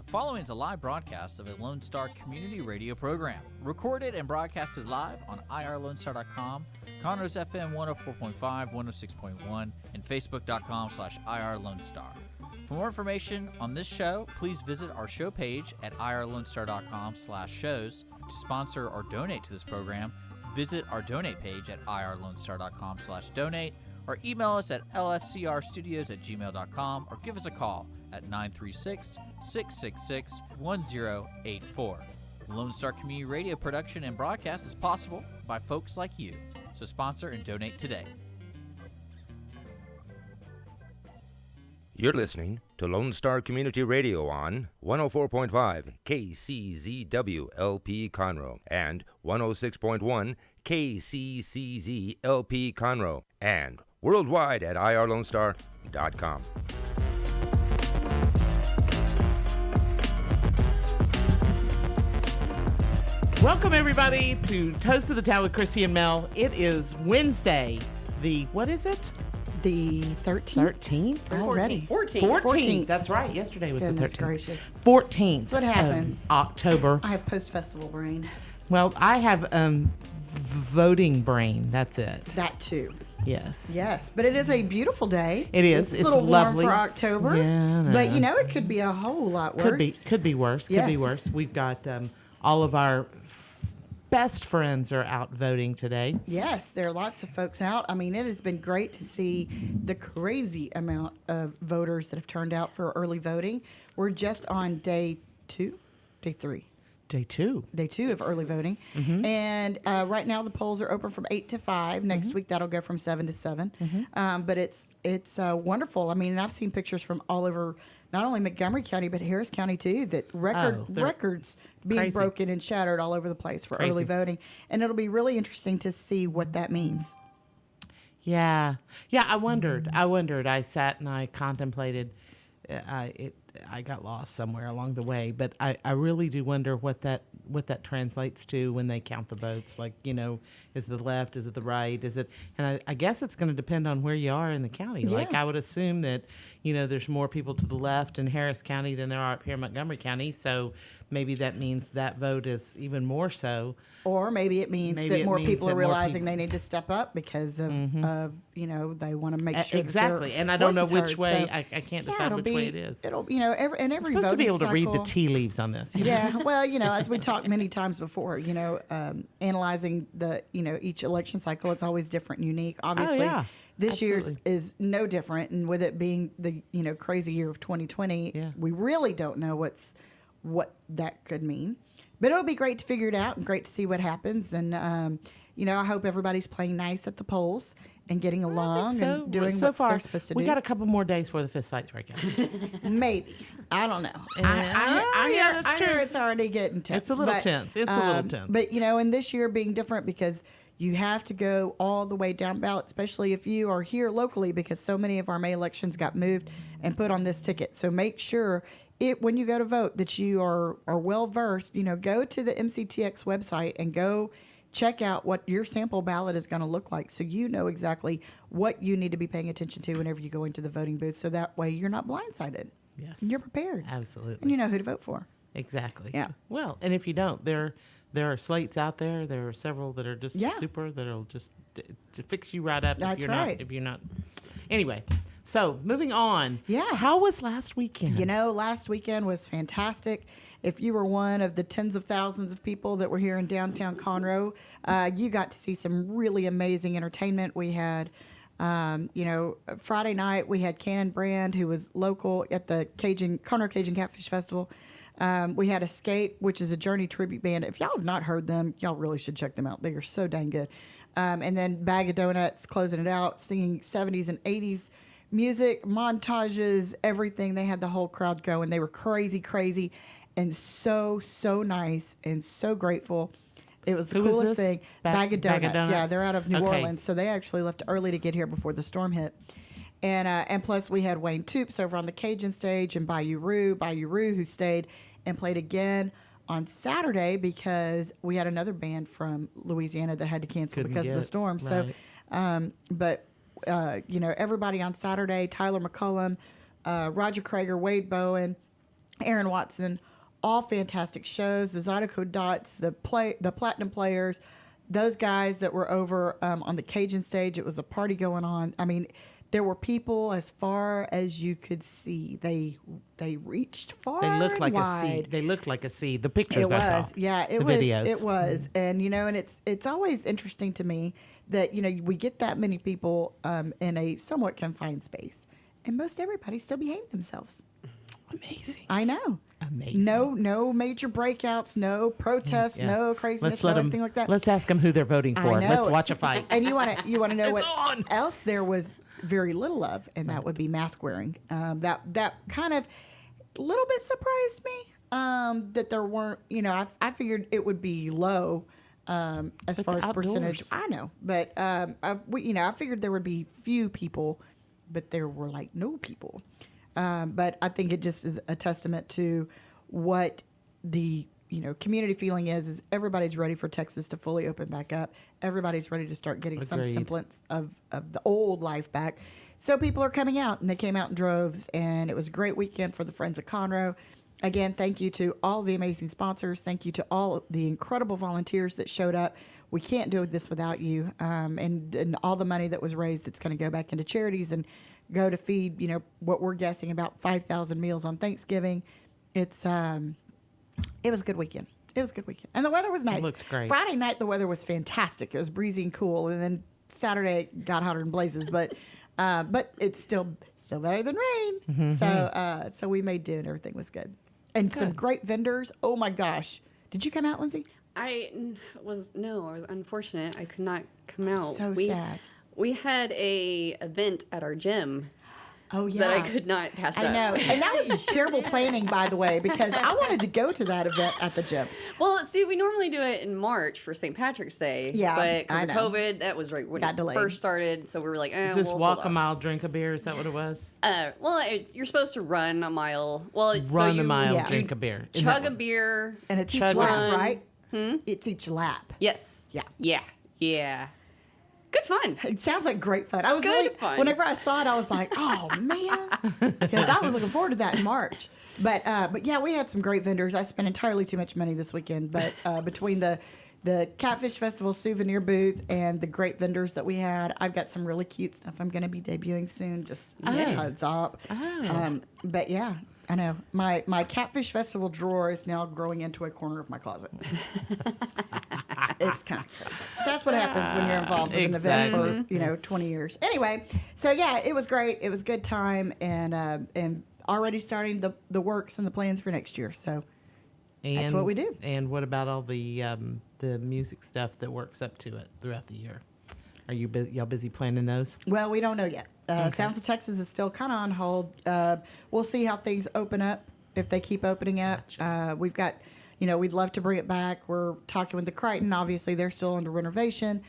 following is a live broadcast of a Lone Star community radio program, recorded and broadcasted live on irlonestar.com, Conroe's FM 104.5, 106.1, and facebook.com/irlonestar. For more information on this show, please visit our show page at irlonestar.com/shows. To sponsor or donate to this program, visit our donate page at irlonestar.com/donate, or email us at lscrstudios@gmail.com, or give us a call at 936-666-1084. Lone Star Community Radio production and broadcast is possible by folks like you. So sponsor and donate today. You're listening to Lone Star Community Radio on 104.5 KCZW LP Conroe and 106.1 KCCZ LP Conroe, and worldwide at irlonestar.com. Welcome, everybody, to Toast of the Town with Chrissy and Mel. It is Wednesday, what is it? The 13th? 13th? Already. 14th. That's right. Yesterday was Goodness the 13th. Gracious. 14th. That's what happens. October. I have post-festival brain. Well, I have voting brain. That's it. That too. Yes. Yes, but it is a beautiful day. It is. It's a little lovely. warm for October. Yeah, but it could be a whole lot worse. Could be worse. Could be Yes. worse. We've got all of our best friends are out voting today. Yes, there are lots of folks out. I mean, it has been great to see the crazy amount of voters that have turned out for early voting. We're just on day 2, day 3. Day 2 of early voting. Mm-hmm. And right now the polls are open from 8 to 5. Next week that'll go from 7 to 7. But it's wonderful. I mean, and I've seen pictures from all over, not only Montgomery County, but Harris County too, that records being crazy. broken and shattered all over the place for Crazy. early voting. And it'll be really interesting to see what that means. Yeah. I wondered. I sat and I contemplated. I got lost somewhere along the way, but I really do wonder what that translates to when they count the votes. Like, is it the left? Is it the right? Is it? And I guess it's going to depend on where you are in the county. Yeah. Like, I would assume that, there's more people to the left in Harris County than there are up here in Montgomery County. So maybe that means that vote is even more so. Or maybe it means that more people are realizing they need to step up because of they want to make sure exactly. That and I don't know which heard. way. So, I can't decide which way it is. It'll every I'm supposed voting to be able to read the cycle- tea leaves on this. Yeah, well, as we talked many times before, analyzing the each election cycle, it's always different and unique. Obviously, this year's is no different, and with it being the crazy year of 2020, we really don't know what that could mean. But it'll be great to figure it out and great to see what happens. And I hope everybody's playing nice at the polls and getting along and doing what they're supposed to do. We got a couple more days before the fist fights break out. Maybe. I don't know. That's I true. hear it's already getting tense. It's a little tense. But, and this year being different because you have to go all the way down ballot, especially if you are here locally, because so many of our May elections got moved and put on this ticket. So make sure when you go to vote that you are well versed. Go to the MCTX website and go check out what your sample ballot is going to look like, so you know exactly what you need to be paying attention to whenever you go into the voting booth, so that way you're not blindsided. Yes. And you're prepared. Absolutely. And you know who to vote for. Exactly. Yeah. Well, and if you don't, there are slates out there. There are several that are just super, that'll just to fix you right up. That's if you're not. Anyway, so moving on. Yeah. How was last weekend? Last weekend was fantastic. If you were one of the tens of thousands of people that were here in downtown Conroe, you got to see some really amazing entertainment. We had, Friday night we had Cannon Brand, who was local at the Conroe Cajun Catfish Festival. We had Escape, which is a Journey tribute band. If y'all have not heard them, y'all really should check them out. They are so dang good. And then Bag of Donuts closing it out, singing 70s and 80s music, montages, everything. They had the whole crowd going. They were crazy. And so nice and so grateful. It was the coolest thing. Bag of Donuts. Yeah, they're out of New Orleans, so they actually left early to get here before the storm hit. And plus we had Wayne Toops over on the Cajun stage and Bayou Rue, who stayed and played again on Saturday because we had another band from Louisiana that had to cancel because of the storm. Right. So, everybody on Saturday, Tyler McCullum, Roger Krager, Wade Bowen, Aaron Watson, all fantastic shows. The Zydeco Dots, the Platinum Players, those guys that were over on the Cajun stage. It was a party going on. I mean, there were people as far as you could see. They reached far. They looked like and wide. a sea. They looked like a sea. The pictures It I was, saw. yeah, the videos. It was, and and it's always interesting to me that we get that many people in a somewhat confined space, and most everybody still behave themselves. Amazing. I know. Amazing. No major breakouts, no protests, Yeah. no craziness, let no 'em- everything like that. Let's ask them who they're voting for. I know. Let's watch a fight. And you want to know what It's on. else there was very little of, and that would be mask wearing. That kind of a little bit surprised me that there weren't. I figured it would be low as It's far as outdoors. percentage. I know, but I figured there would be few people, but there were like no people. But I think it just is a testament to what the community feeling is everybody's ready for Texas to fully open back up. Everybody's ready to start getting some Agreed. semblance of the old life back. So people are coming out, and they came out in droves, and it was a great weekend for the Friends of Conroe. Again, thank you to all the amazing sponsors. Thank you to all the incredible volunteers that showed up. We can't do this without you, and all the money that was raised that's going to go back into charities and go to feed, what we're guessing about 5,000 meals on Thanksgiving. It was a good weekend. It was a good weekend. And the weather was nice. looked great. Friday night, the weather was fantastic. It was breezy and cool. And then Saturday it got hotter than blazes, but it's still better than rain. Mm-hmm. So we made do and everything was good. And some great vendors. Oh my gosh. Did you come out, Lindsay? I was unfortunate. I could not come out. So sad. We had a event at our gym Oh yeah. that I could not pass up. I know. And that was terrible planning, by the way, because I wanted to go to that event at the gym. Well, see, we normally do it in March for St. Patrick's Day. Yeah, But I because of know. COVID, that was right when Got it delayed. first started. So we were like, Is this we'll walk hold a off. mile, drink a beer? Is that what it was? You're supposed to run a mile. Well, Run a mile, yeah. drink a beer. Isn't chug that a beer. And it's each Chug lap, one. right? It's each lap. Yes. Yeah. Yeah. Good fun. It sounds like great fun. I was Good really, fun. whenever I saw it, I was like, oh man, because I was looking forward to that in March. But yeah, we had some great vendors. I spent entirely too much money this weekend, but between the Catfish Festival souvenir booth and the great vendors that we had, I've got some really cute stuff I'm going to be debuting soon. Just heads up. But yeah. I know. My Catfish Festival drawer is now growing into a corner of my closet. It's kind of crazy. That's what happens when you're involved with an event for 20 years. Anyway, so yeah, it was great. It was a good time, and already starting the works and the plans for next year. So that's what we do. And what about all the music stuff that works up to it throughout the year? Are y'all busy planning those? Well, we don't know yet. Sounds of Texas is still kind of on hold. We'll see how things open up, if they keep opening up. We've got, we'd love to bring it back. We're talking with the Crichton. Obviously, they're still under renovation.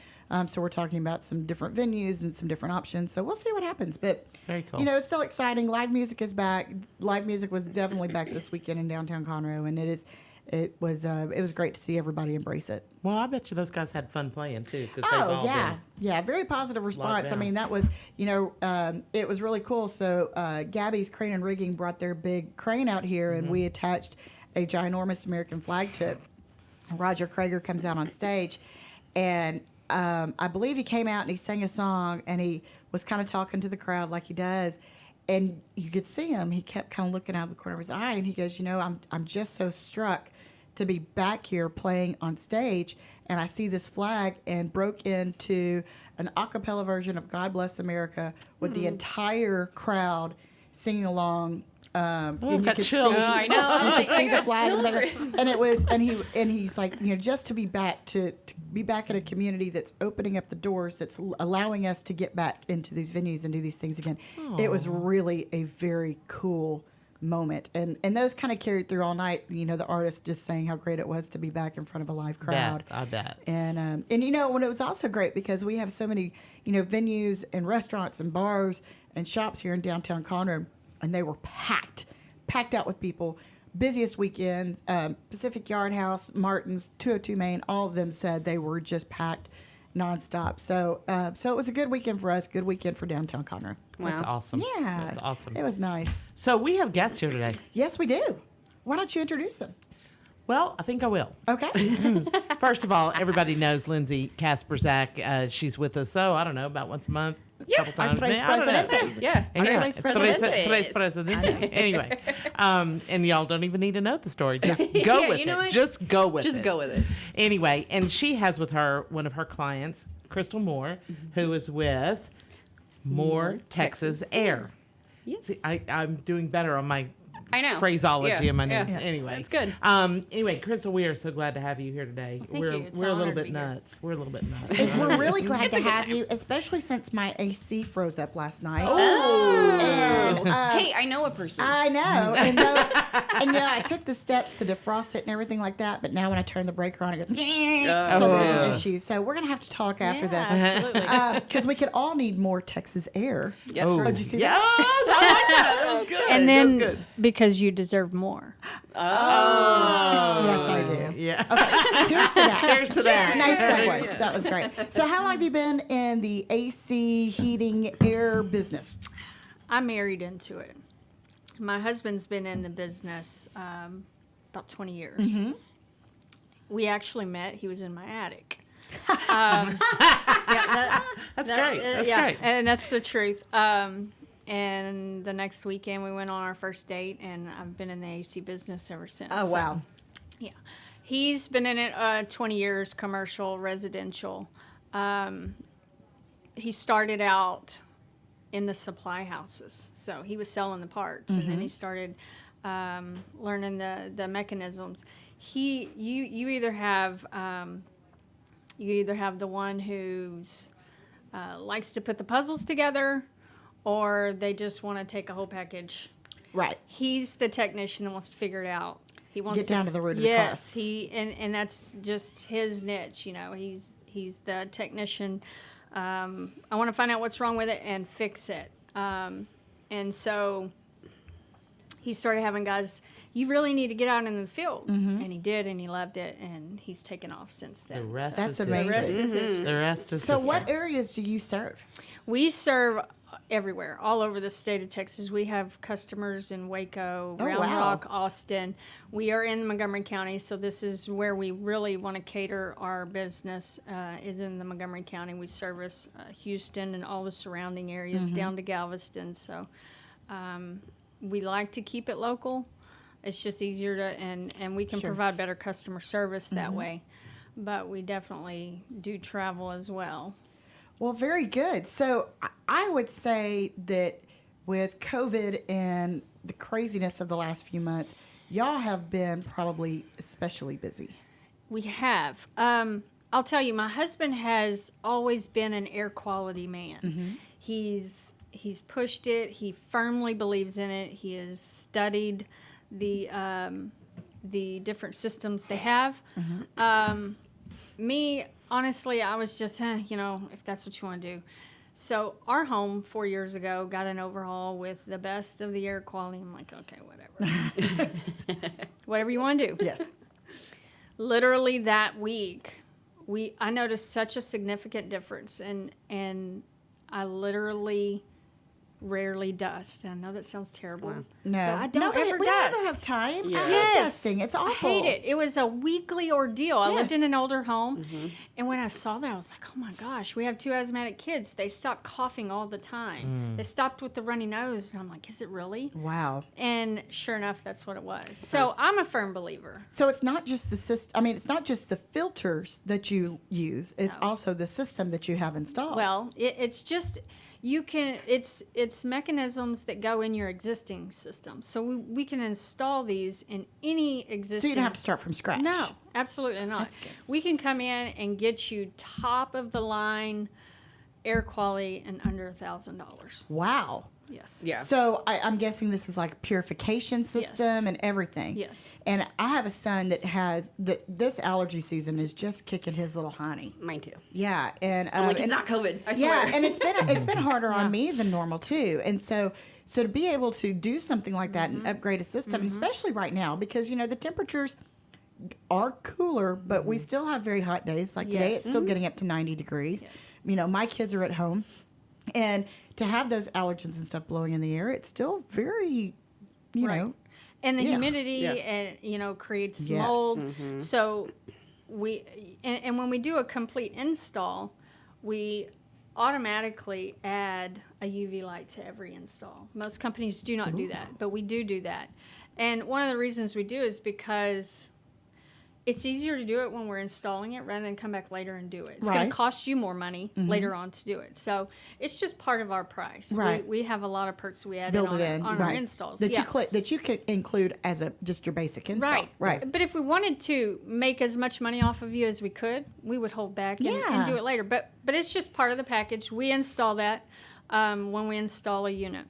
So we're talking about some different venues and some different options. So we'll see what happens. But, Very cool. it's still exciting. Live music is back. Live music was definitely back this weekend in downtown Conroe, and it was great to see everybody embrace it. Well, I bet you those guys had fun playing too. Cause they've all Yeah, very positive response. I down. mean, that was, it was really cool. So Gabby's Crane and Rigging brought their big crane out here, and we attached a ginormous American flag to it. Roger Krager comes out on stage, and I believe he came out and he sang a song, and he was kind of talking to the crowd like he does. And you could see him. He kept kind of looking out of the corner of his eye, and he goes, I'm just so struck to be back here playing on stage, and I see this flag, and broke into an a cappella version of God Bless America with the entire crowd singing along. And you got could chills. see, Oh, I know. you could see I the flag, got and it was, and he's like, just to be back to be back in a community that's opening up the doors, that's allowing us to get back into these venues and do these things again. It was really a very cool moment, and those kind of carried through all night. The artist just saying how great it was to be back in front of a live crowd. I bet. And when it was also great because we have so many venues and restaurants and bars and shops here in downtown Conroe, and they were packed out with people. Busiest weekend, Pacific Yard House, Martin's, 202 Main, all of them said they were just packed nonstop. So it was a good weekend for us, good weekend for downtown Conroe. Wow. That's awesome. Yeah. That's awesome. It was nice. So we have guests here today. Yes, we do. why don't you introduce them? Well, I think I will. Okay. First of all, everybody knows Lindsay Kasperzak. She's with us, I don't know, about once a month, a couple times. Tres I don't know. Presidentes. Yeah. Tres Presidentes. Tres Presidentes. Anyway, and y'all don't even need to know the story. Just go with you know it. what? Just go with it. Just go with it. Anyway, and she has with her one of her clients, Crystal Moore, who is with More Texas Air. Yes. See, I'm doing better on my I know. phraseology in my Yeah. notes. Yes. Anyway, That's good. Anyway, Crystal, we are so glad to have you here today. Thank you. It's We're an a little honor to bit be here. nuts. We're a little bit nuts. We're really glad to have you, especially since my AC froze up last night. Oh. And, Hey, I know a person. I know. And I took the steps to defrost it and everything like that, but now when I turn the breaker on, it goes, so there's an issue. So we're going to have to talk after yeah, this. absolutely. Because we could all need more Texas air. Yes, Oh, right. Did you see yes, that? I like that. That was good. And That was then good. because you deserve more. Yes, I do. Yeah. Okay, here's to that. Here's to that. Nice segue. That was great. So how long have you been in the AC, heating, air business? I married into it. My husband's been in the business about 20 years. Mm-hmm. We actually met. He was in my attic. That's great. That's yeah, great. and that's the truth. And the next weekend we went on our first date, and I've been in the AC business ever since. Oh, So, wow. yeah. He's been in it 20 years, commercial, residential. He started out in the supply houses. So he was selling the parts, and then he started learning the mechanisms. You either have the one who's likes to put the puzzles together, or they just want to take a whole package. Right. He's the technician that wants to figure it out. He wants Get down to the root of the yes, and that's just his niche. He's the technician. I want to find out what's wrong with it and fix it. And so he started having guys. You really need to get out in the field, and he did, and he loved it, and he's taken off since then. The rest That's is amazing. The rest history. is history. The rest is So history. what areas do you serve? We serve everywhere, all over the state of Texas. We have customers in Waco, Oh, Round wow. Rock, Austin. We are in Montgomery County, so this is where we really want to cater our business, is in the Montgomery County. We service Houston and all the surrounding areas down to Galveston. So we like to keep it local. It's just easier to, and we can Sure. provide better customer service that way. But we definitely do travel as well. Well, very good. So I would say that with COVID and the craziness of the last few months, y'all have been probably especially busy. We have. I'll tell you, my husband has always been an air quality man. He's pushed it. He firmly believes in it. He has studied the different systems they have. Me, honestly, I was just, if that's what you want to do. So our home 4 years ago got an overhaul with the best of the air quality. I'm like, okay, whatever. Whatever you want to do. Yes. Literally that week, I noticed such a significant difference, and I literally rarely dust. I know that sounds terrible. No. But I don't ever we dust. don't have time. Yeah. I hate Yes. dusting. It's I awful. hate it. It was a weekly ordeal. I lived Yes. in an older home, and when I saw that, I was like, oh my gosh, we have 2 asthmatic kids. They stopped coughing all the time. They stopped with the runny nose, and I'm like, is it really? Wow. And sure enough, that's what it was. So I'm a firm believer. So it's not just the system. I mean, it's not just the filters that you use. It's also the system that you have installed. Well, it's just it's mechanisms that go in your existing system. So we can install these in any existing. so you don't have to start from scratch. No, absolutely not. That's good. We can come in and get you top of the line air quality and under $1,000. Wow. Yes. Yeah. So I'm guessing this is like a purification system Yes. and everything. Yes. And I have a son that has this allergy season is just kicking his little honey. Mine too. Yeah, and I'm like, and- it's not COVID. I yeah, swear. and it's been harder on me than normal too. And so to be able to do something like that and upgrade a system, and especially right now because the temperatures are cooler, but we still have very hot days. Like today, Yes. it's still getting up to 90 degrees. Yes. My kids are at home, and to have those allergens and stuff blowing in the air, it's still very, Right. know. And the Yeah. humidity, Yeah. and creates Yes. mold. So and when we do a complete install, we automatically add a UV light to every install. Most companies do not do that, but we do that. And one of the reasons we do is because it's easier to do it when we're installing it rather than come back later and do it. It's going Right. to cost you more money later on to do it. So it's just part of our price. Right. We have a lot of perks we add Build in it on, in. on right. our installs. That yeah. that you could include as just your basic install. Right. Right. But if we wanted to make as much money off of you as we could, we would hold back and Yeah. do it later. But it's just part of the package. We install that when we install a unit.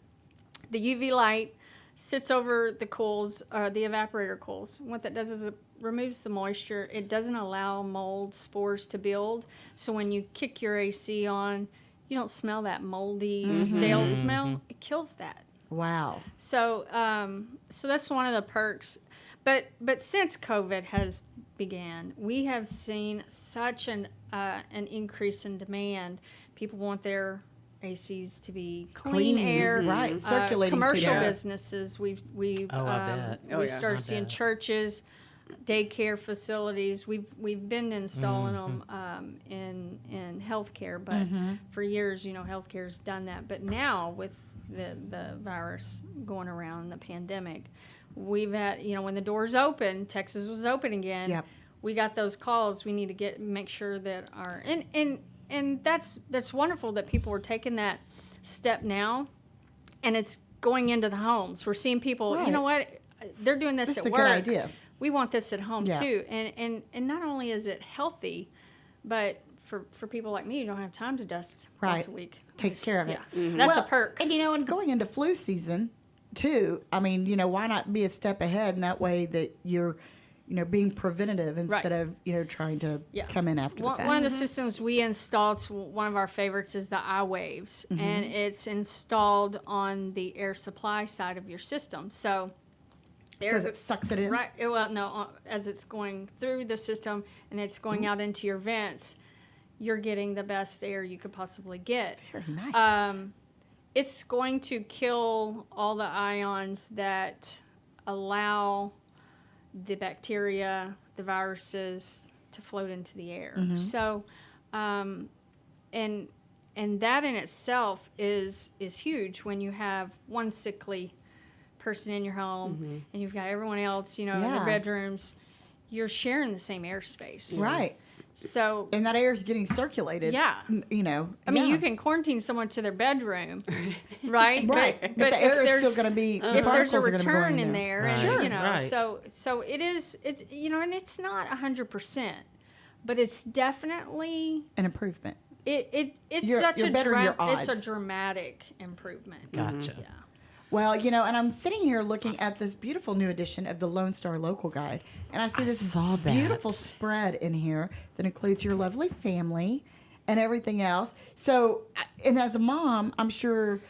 The UV light sits over the cools, the evaporator cools. What that does is it removes the moisture. It doesn't allow mold spores to build. So when you kick your AC on, you don't smell that moldy, stale smell. It kills that. Wow. So, so that's one of the perks. But since COVID has began, we have seen such an increase in demand. People want their ACs to be clean air, right? Circulating clean commercial air. businesses. We've I bet. we started seeing bet. churches, daycare facilities. We've been installing them in healthcare, but for years, healthcare's done that. But now with the virus going around, the pandemic, we've had, when the doors open, Texas was open again. Yep. We got those calls. We need to make sure that our and that's wonderful that people are taking that step now, and it's going into the homes. We're seeing people. Right. You know what? They're doing this This is at a work. good idea. We want this at home Yeah. too, and not only is it healthy, but for people like me who don't have time to dust once Right. a week, Takes care of it. Yeah, that's a Well, perk. And and going into flu season too, I mean, why not be a step ahead, and that way that you're, being preventative instead of, trying to come in after the fact. One of the systems we installed, one of our favorites, is the iWaves, and it's installed on the air supply side of your system. So it sucks it in. Right. Well, no, as it's going through the system and it's going out into your vents, you're getting the best air you could possibly get. Very nice. It's going to kill all the ions that allow the bacteria, the viruses to float into the air. So, and that in itself is huge when you have one sickly person in your home and you've got everyone else, in their bedrooms. You're sharing the same airspace. Right. So, And that air is getting circulated. Yeah. I mean, you can quarantine someone to their bedroom, right? Right. But the if air is there's- still going to be, the if there's a particles are gonna be going return in there, and Right. you know, Right. so it's and it's not 100%, but it's definitely an improvement. it's You're- such you're a bettering your it's a odds. dramatic improvement. Gotcha. Yeah. Well, and I'm sitting here looking at this beautiful new edition of the Lone Star Local Guide, and I see this saw that. beautiful spread in here that includes your lovely family and everything else. So, and as a mom, I'm sure,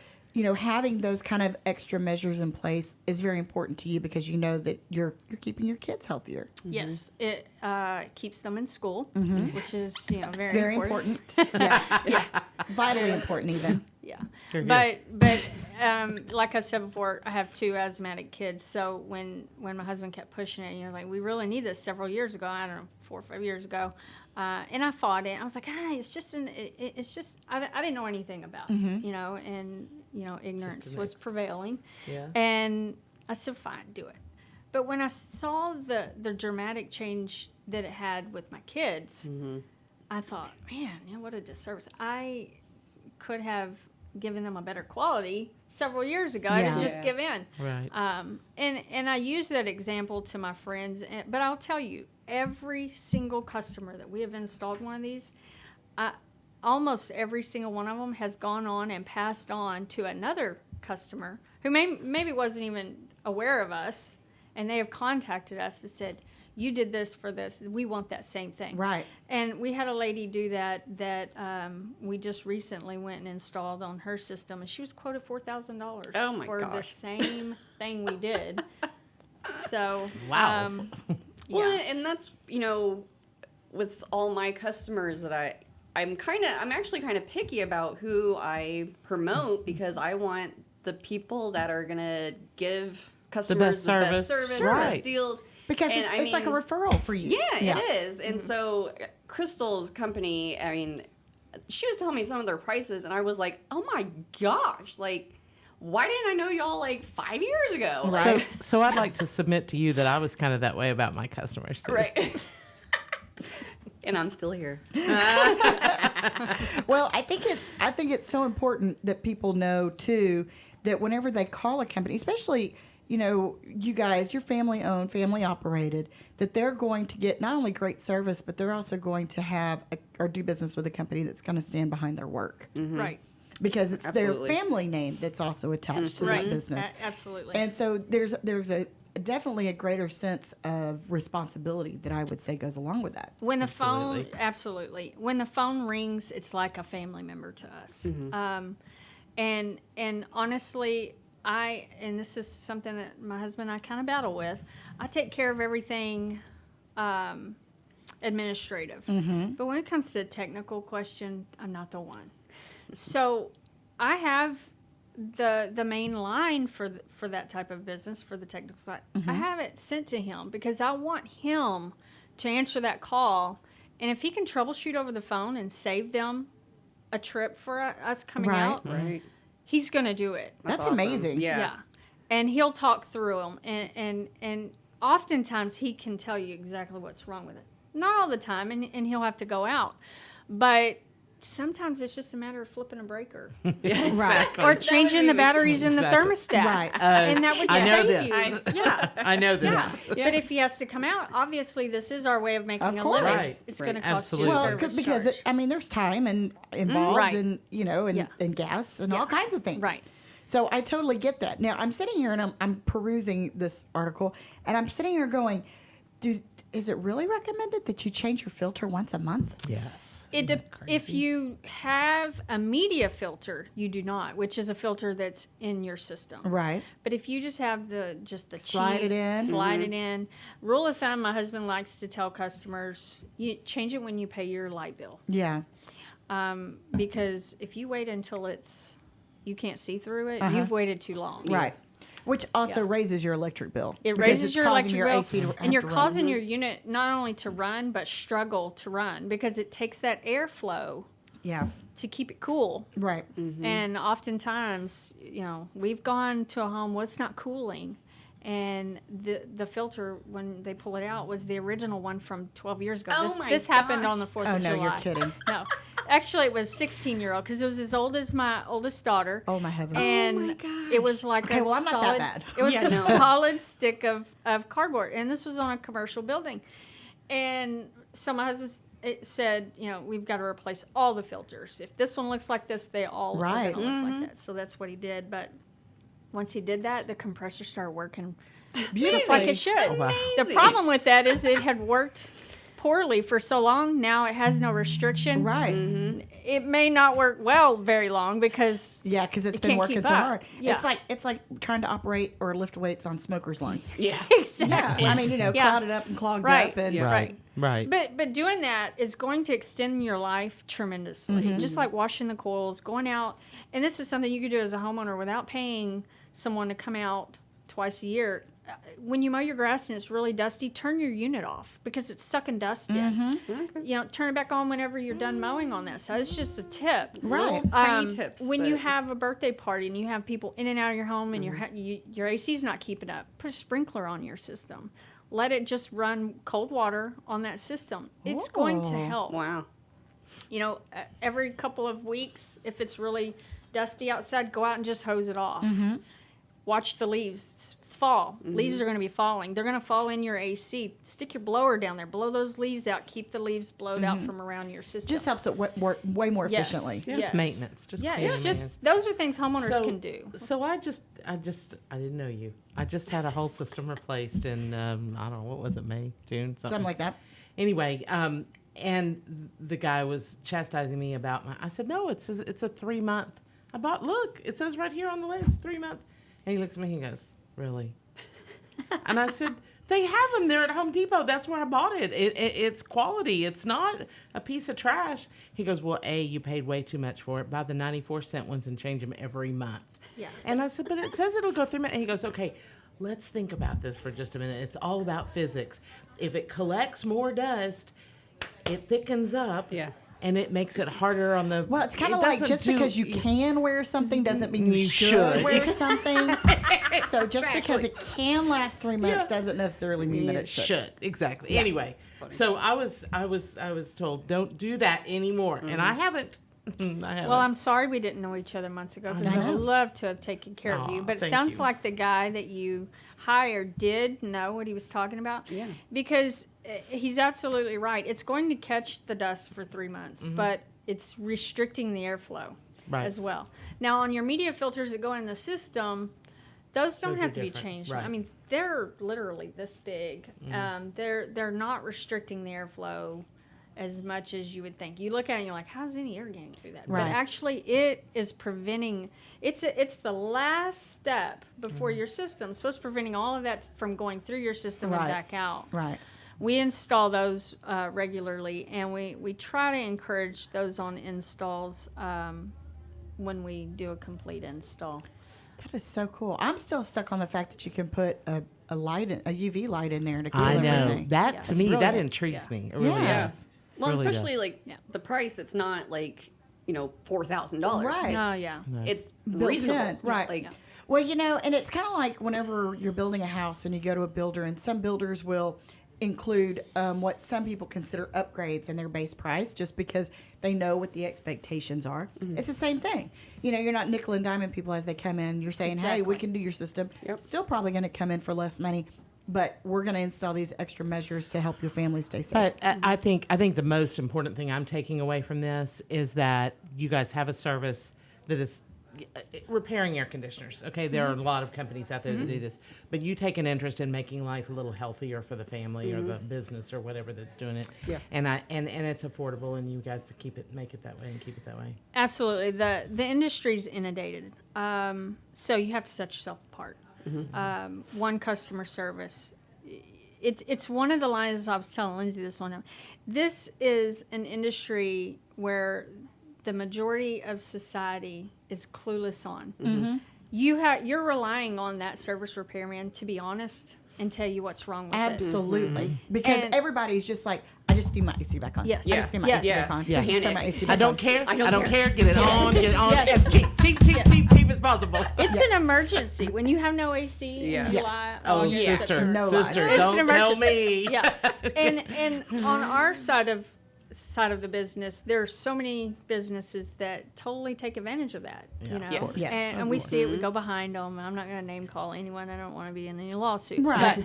having those kind of extra measures in place is very important to you because you know that you're keeping your kids healthier. Yes, it keeps them in school, which is very, Very important. important. Yes. Vitally important even. Yeah, Here, but like I said before, I have 2 asthmatic kids. So when my husband kept pushing it, like, we really need this several years ago. I don't know, 4 or 5 years ago, and I fought it. I was like, it's just I didn't know anything about it, and ignorance was prevailing. Yeah. And I said, fine, do it. But when I saw the dramatic change that it had with my kids, I thought, man, what a disservice. I could have given them a better quality several years ago. I didn't just give in. Right. And I use that example to my friends, but I'll tell you, every single customer that we have installed one of these, almost every single one of them has gone on and passed on to another customer who maybe wasn't even aware of us, and they have contacted us and said, you did this for this. We want that same thing. Right. And we had a lady do that we just recently went and installed on her system, and she was quoted $4,000 Oh my for the gosh. same thing we did. So, Wow. Well, yeah. and that's, with all my customers that I'm actually kind of picky about who I promote because I want the people that are going to give customers the best service. service, Right. the best deals. Because And it's like a referral for you. Yeah, it is. And so Crystal's company, I mean, she was telling me some of their prices, and I was like, oh my gosh, like, why didn't I know y'all like 5 years ago? Right. So I'd like to submit to you that I was kind of that way about my customers too. Right. And I'm still here. Well, I think it's so important that people know too that whenever they call a company, especially, you know, you guys, you're family owned, family operated, that they're going to get not only great service, but they're also going to have or do business with a company that's going to stand behind their work. Right. Because it's Absolutely. their family name that's also attached to Right. that business. Absolutely. And so there's a definitely a greater sense of responsibility that I would say goes along with that. When the Absolutely. when the phone rings, it's like a family member to us. And honestly, and this is something that my husband and I kind of battle with. I take care of everything administrative, but when it comes to a technical question, I'm not the one. So I have the main line for that type of business, for the technical side. I have it sent to him because I want him to answer that call, and if he can troubleshoot over the phone and save them a trip for us coming Right. out, Right. he's going to do it. That's awesome. amazing. Yeah. And he'll talk through them, and oftentimes he can tell you exactly what's wrong with it. Not all the time, and he'll have to go out, but sometimes it's just a matter of flipping a breaker Right. or changing the batteries in the Exactly. thermostat. Right. And that would I know save this. you. Yeah. I know this. Yeah. But if he has to come out, obviously this is our way of making Of a course. living. Right. It's going to Right. cost Absolutely. you a Well, service because charge. I mean, there's time and involved, Right. and you know, and, Yeah. and gas and Yeah. all kinds of things. Right. So I totally get that. Now I'm sitting here and I'm perusing this article, and I'm sitting here going, is it really recommended that you change your filter once a month? Yes. If you have a media filter, you do not, which is a filter that's in your system. Right. But if you just have the Slide cheap, it in. slide it in. Rule of thumb, my husband likes to tell customers, you change it when you pay your light bill. Yeah. Because if you wait until you can't see through it, you've waited too long. Right. Which also Yeah. raises your electric bill. It because raises it's your causing electric bill, AC to have and you're to run. causing your unit not only to run, but struggle to run because it takes that airflow Yeah. to keep it cool. Right. And oftentimes, you know, we've gone to a home where it's not cooling, and the filter, when they pull it out, was the original one from 12 years ago. Oh my this happened gosh. on the 4th Oh, of no, July. you're kidding. No. Actually, it was 16-year-old because it was as old as my oldest daughter. Oh, my heavens. And my gosh. it was like Okay, a well, I'm not solid, that bad. It was Yeah, a no. solid stick of cardboard, and this was on a commercial building. And so my husband said, you know, we've got to replace all the filters. If this one looks like this, they all Right. are going to look like that. So that's what he did. But once he did that, the compressor started working just like it should. Oh, wow. The problem with that is it had worked poorly for so long. Now it has no restriction. Right. It may not work well very long because Yeah, because it's it been can't working keep so up. hard. Yeah. It's like trying to operate or lift weights on smokers' lungs. Yeah. exactly. Yeah, I mean, you know, Yeah. clouded up and clogged Right. up, and Yeah. Right. Right. But doing that is going to extend your life tremendously. Just like washing the coils, going out, and this is something you could do as a homeowner without paying someone to come out twice a year. When you mow your grass and it's really dusty, turn your unit off because it's sucking dust in. You know, turn it back on whenever you're done mowing on that side. It's just a tip. Right. Tiny tips. When you that- have a birthday party and you have people in and out of your home and your AC's not keeping up, put a sprinkler on your system. Let it just run cold water on that system. It's going to Oh. help. Wow. You know, every couple of weeks, if it's really dusty outside, go out and just hose it off. Watch the leaves. It's fall. Leaves are going to be falling. They're going to fall in your AC. Stick your blower down there. Blow those leaves out. Keep the leaves blowed out from around your system. just helps it work way more Yes. efficiently. Just Yes. maintenance. Just Yeah, cleaning it's just maintenance. those are things homeowners So- can do. So I didn't know you. I just had a whole system replaced in I don't know, what was it, May, June, Something like that. Anyway, and the guy was chastising me about I said, no, it's a 3 month. Look, it says right here on the list, 3 month. And he looks at me and he goes, really? And I said, they have them there at Home Depot. That's where I bought it. It's quality. It's not a piece of trash. He goes, well, you paid way too much for it. Buy the 94-cent ones and change them every month. Yeah. And I said, but it says it'll go 3 months. And he goes, okay, let's think about this for just a minute. It's all about physics. If it collects more dust, it thickens up. Yeah. And it makes it harder on the. Well, it's kind of it like doesn't just do- because you can wear something doesn't mean you You should should. wear something. So just because it can last 3 months Yeah. doesn't necessarily mean that it should. Exactly. Yeah. Anyway, so I was told don't do that anymore, and I haven't. I haven't. Well, I'm sorry we didn't know each other months ago because I I would know. love to have taken care of you. Aw, But it thank sounds you. like the guy that you hired did know what he was talking about. Yeah. Because he's absolutely right. It's going to catch the dust for 3 months, Mm-hmm. but it's restricting the airflow Right. as well. Now, on your media filters that go in the system, those don't Those are have to be different, changed. right. I mean, they're literally this big. They're not restricting the airflow as much as you would think. You look at it and you're like, how's any air getting through that? Right. But actually, it is preventing. It's the last step before your system, so it's preventing all of that from going through your system Right. and back out. Right. We install those regularly, and we try to encourage those on installs when we do a complete install. That is so cool. I'm still stuck on the fact that you can put a light, a UV light in there to cool I know everything. that Yeah. to It's me that brilliant. intrigues Yeah. me. It really Yeah. does. Well, Really especially does. like Yeah. the price. It's not like $4,000. Right. Oh yeah. It's Built reasonable. in, right. Like, Yeah. Well, and it's kind of like whenever you're building a house and you go to a builder, and some builders will include what some people consider upgrades in their base price just because they know what the expectations are. It's the same thing. You're not nickel and diamond people as they come in. You're saying, hey, we Exactly. can do your system. Yep. Still probably going to come in for less money, but we're going to install these extra measures to help your family stay safe. But I think the most important thing I'm taking away from this is that you guys have a service that is repairing air conditioners. Okay, there are a lot of companies out there that do this, but you take an interest in making life a little healthier for the family or the business or whatever that's doing it. Yeah. And it's affordable, and you guys make it that way and keep it that way. Absolutely. The industry's inundated. So you have to set yourself apart. One, customer service. It's one of the lines I was telling Lindsay this one time. This is an industry where the majority of society is clueless on. You're relying on that service repairman to be honest and tell you what's wrong with it. Absolutely. Because And- everybody's just like, I just need my AC back on. Yes. I just need my Yes. AC back on. Yeah. I just turn my Panic. AC back I don't on. care. I don't care. care. Get it on. Get it on. Yes. As cheap as possible. It's an emergency when you have no AC. Yeah. And you Yes. lie Oh, on your yeah. sister, system. No lie. sister, It's don't an tell emergency. me. Yeah, and on our side of the business, there are so many businesses that totally take advantage of that. Yeah, You of know, course. Yes. and we see it. We go behind them. I'm not going to name call anyone. I don't want to be in any lawsuits. Right.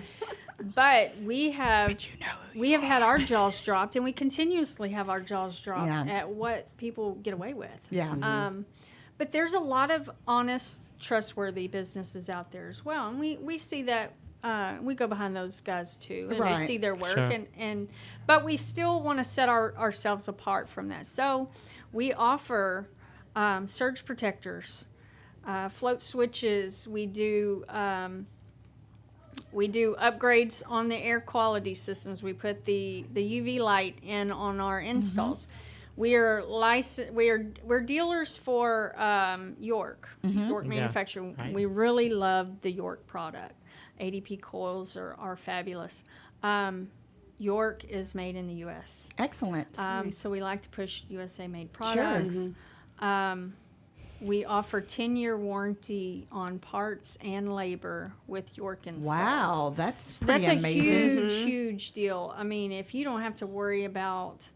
But we have you know who we have had our jaws dropped, and we continuously have our jaws dropped Yeah. at what people get away with. Yeah. But there's a lot of honest, trustworthy businesses out there as well, and we see that. We go behind those guys too, and Right. we see their work, Sure. but we still want to set ourselves apart from that. So we offer surge protectors, float switches. We do upgrades on the air quality systems. We put the UV light in on our installs. We're dealers for York Manufacturing. right. We really love the York product. ADP coils are fabulous. York is made in the U.S. Excellent. So we like to push USA-made products. We offer 10-year warranty on parts and labor with York installs. Wow, that's pretty That's amazing. a huge deal. I mean, if you don't have to worry about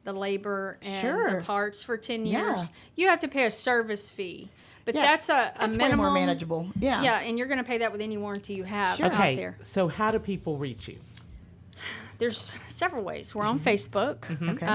the labor and Sure. the parts for 10 Yeah. years, you have to pay a service fee. But Yeah, that's a That's minimum. way more manageable. Yeah. Yeah, and you're going to pay that with any warranty you have Sure. out Okay, there. so how do people reach you? There's several ways. We're on Facebook Okay.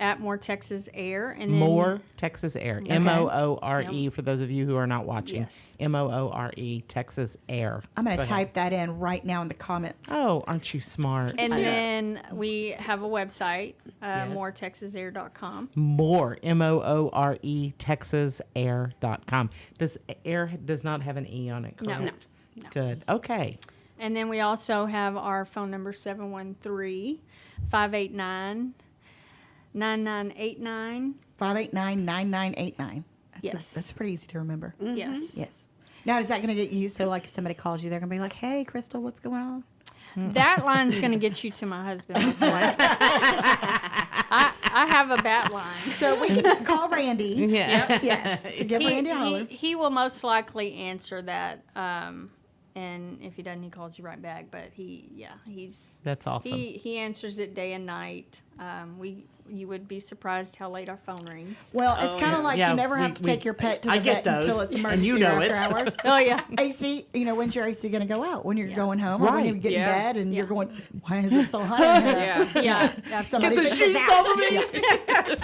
at More Texas Air, and then More Texas Air. MOORE for those of you who are not watching. Yes. MOORE Texas Air. I'm going Go to ahead. type that in right now in the comments. Oh, aren't you smart? And then we have a website, Yes. moretexasair.com. More MOORE TexasAir.com. Does not have an E on it, No. correct? No. Good. Okay. And then we also have our phone number, 713-589-9989. 589-9989. Yes. That's pretty easy to remember. Yes. Yes. Now, is that going to get you? So, like, if somebody calls you, they're going to be like, "Hey, Crystal, what's going on?" That line's going to get you to my husband. Most likely. I have a bat line. So we can just call Randy. Yeah. Yes. So give Randy a holler. He will most likely answer that. And if he doesn't, he calls you right back. But he's That's awesome. He answers it day and night. You would be surprised how late our phone rings. Well, it's kind of like Yeah, you never have to take your pet to the I get vet until those, it's and emergency you or know after it. hours. Oh yeah. AC, when's your AC going to go out? When you're going home, or when you Right. get in Yeah. bed and you're Yeah. going, why is it so hot in here? Yeah. Yeah. Somebody Get the fix this sheets out. off of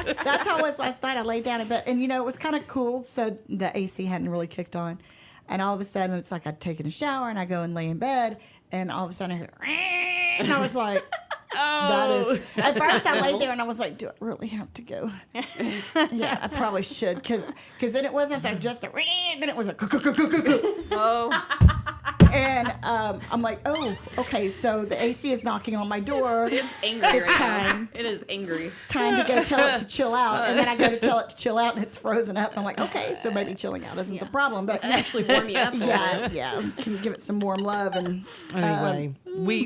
me. That's how it was last night. I laid down in bed, and it was kind of cool. So the AC hadn't really kicked on, and all of a sudden it's like I'd taken a shower and I go and lay in bed, and all of a sudden I hear, and I was like, that is. At first I laid there and I was like, do I really have to go? Yeah, I probably should, because then it wasn't just a, then it was a, Oh. and I'm like, oh, okay, so the AC is knocking on my door. It's angry It's right time. now. It is angry. Time to go tell it to chill out, and then I go to tell it to chill out, and it's frozen up. And I'm like, okay, so maybe chilling out isn't the problem, but Actually warm you up a little bit. yeah, can you give it some warm love and Anyway,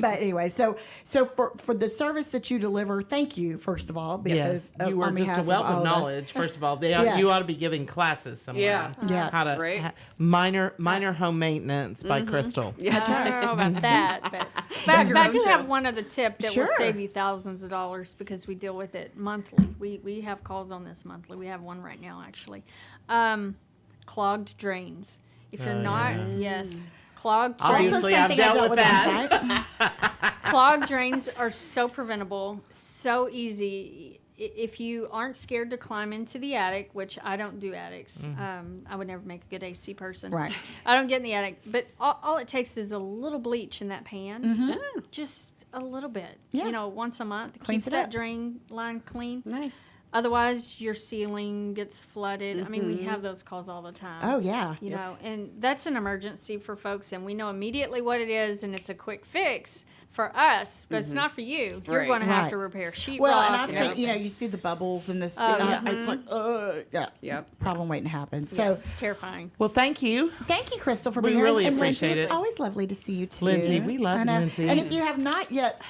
but anyway, so for the service that you deliver, thank you first of all, because yes, you were on just behalf a wealth of all of of us. knowledge. First of all, Yes. you ought to be giving classes somewhere. Yeah. Yeah. How to Right. minor home maintenance by Crystal. That's I right. don't know about that, but your I own do show. have one other tip that Sure. will save you thousands of dollars because we deal with it monthly. We have calls on this monthly. We have one right now actually. Clogged drains. If you're clogged drains. Obviously, Also I've something dealt I with last night. Clogged drains are so preventable, so easy. If you aren't scared to climb into the attic, which I don't do attics, I would never make a good AC person. Right. I don't get in the attic, but all it takes is a little bleach in that pan, just a little bit. Yeah. Once a month, Cleans keeps it that up. drain line clean. Nice. Otherwise, your ceiling gets flooded. I mean, we have those calls all the time. Oh yeah. You know, and that's an emergency for folks, and we know immediately what it is, and it's a quick fix for us, but it's not for you. You're Right. going to have Right. to repair sheetrock. Well, and I've seen, everything. you see the bubbles in the yeah. it's like, Yep. problem waiting to happen. Yeah, So it's terrifying. Well, thank you. thank you, Crystal, for We being here. really And Lindsay, appreciate it's it. always lovely to see you too. Lindsay, we love I know. Lindsay. And if you have not yet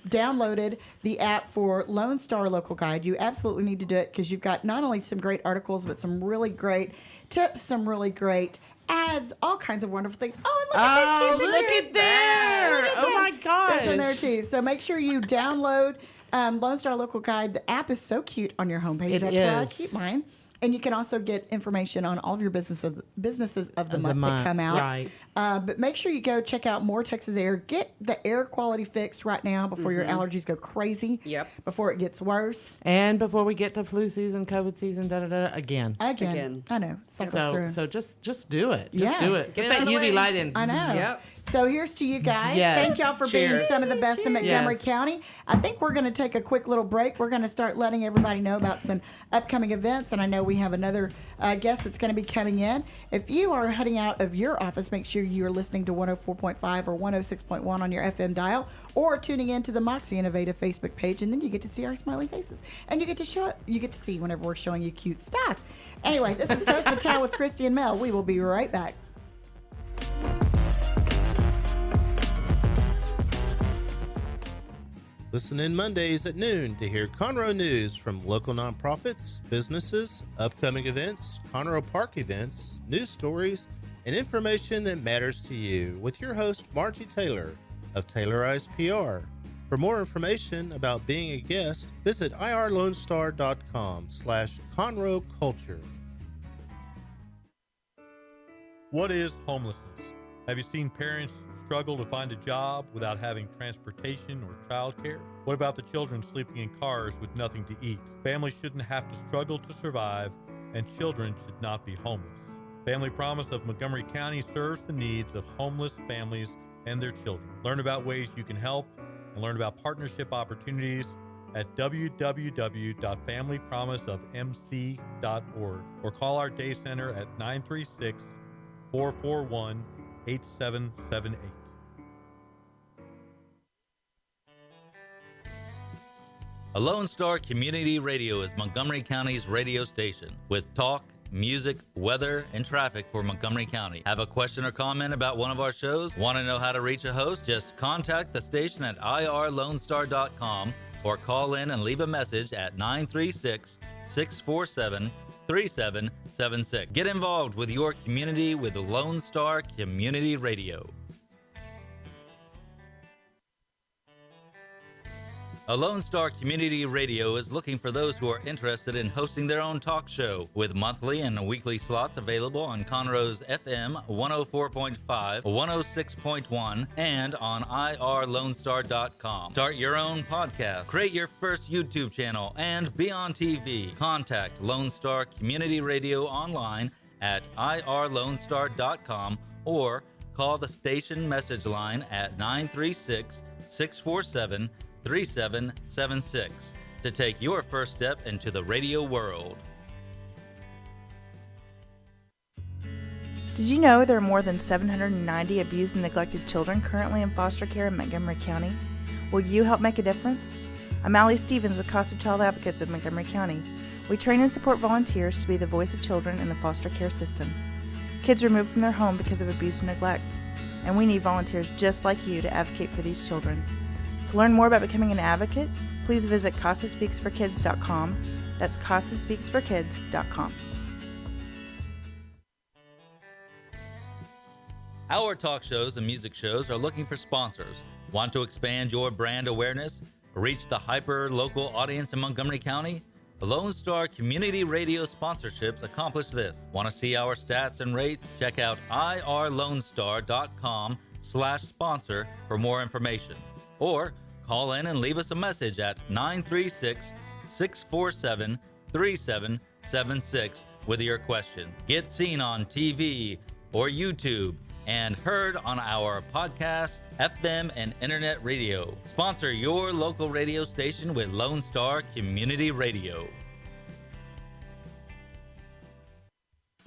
downloaded the app for Lone Star Local Guide, you absolutely need to do it because you've got not only some great articles, but some really great tips, some really great ads, all kinds of wonderful things. Oh, and look at this cute look picture. at there. Look at Oh, that. my gosh. That's in there too. So make sure you download Lone Star Local Guide. The app is so cute on your homepage. It That's where I is. keep mine. And you can also get information on all of your businesses of the month that come out. right. But make sure you go check out More Texas Air. Get the air quality fixed right now before your allergies go crazy. Yep. Before it gets worse. And before we get to flu season, COVID season, again. Again. I know. Cycles through. So just do it. Just Yeah. do it. Get Get it that out of the UV way. light in. I know. Yep. So here's to you guys. Yes. Thank y'all for being Cheers. some of the best in Montgomery Yes. County. I think we're going to take a quick little break. We're going to start letting everybody know about some upcoming events. And I know we have another guest that's going to be coming in. If you are heading out of your office, make sure you are listening to 104.5 or 106.1 on your FM dial, or tuning in to the Moxie Innovative Facebook page, and then you get to see our smiling faces. And you get to see whenever we're showing you cute stuff. Anyway, this is Toast the Town with Christy and Mel. We will be right back. Listen in Mondays at noon to hear Conroe news from local nonprofits, businesses, upcoming events, Conroe Park events, news stories, and information that matters to you with your host, Margie Taylor of Taylorized PR. For more information about being a guest, visit irlonestar.com/Conroe Culture. What is homelessness? Have you seen parents struggle to find a job without having transportation or childcare? What about the children sleeping in cars with nothing to eat? Families shouldn't have to struggle to survive, and children should not be homeless. Family Promise of Montgomery County serves the needs of homeless families and their children. Learn about ways you can help and learn about partnership opportunities at www.familypromiseofmc.org or call our day center at 936-441-8778. A Lone Star Community Radio is Montgomery County's radio station with talk, music, weather, and traffic for Montgomery County. Have a question or comment about one of our shows? Want to know how to reach a host? Just contact the station at irlonestar.com or call in and leave a message at 936-647-3776. Get involved with your community with Lone Star Community Radio. A Lone Star Community Radio is looking for those who are interested in hosting their own talk show, with monthly and weekly slots available on Conroe's FM 104.5, 106.1, and on irlonestar.com. Start your own podcast, create your first YouTube channel, and be on TV. Contact Lone Star Community Radio online at irlonestar.com or call the station message line at 936-647-3776 to take your first step into the radio world. Did you know there are more than 790 abused and neglected children currently in foster care in Montgomery County? Will you help make a difference? I'm Allie Stevens with Casa Child Advocates of Montgomery County. We train and support volunteers to be the voice of children in the foster care system. Kids removed from their home because of abuse and neglect, and we need volunteers just like you to advocate for these children. To learn more about becoming an advocate, please visit CasaSpeaksForKids.com. That's CasaSpeaksForKids.com. Our talk shows and music shows are looking for sponsors. Want to expand your brand awareness? Reach the hyper-local audience in Montgomery County? The Lone Star Community Radio sponsorships accomplish this. Want to see our stats and rates? Check out irlonestar.com/sponsor for more information. Or call in and leave us a message at 936-647-3776 with your question. Get seen on TV or YouTube and heard on our podcast, FM, and internet radio. Sponsor your local radio station with Lone Star Community Radio.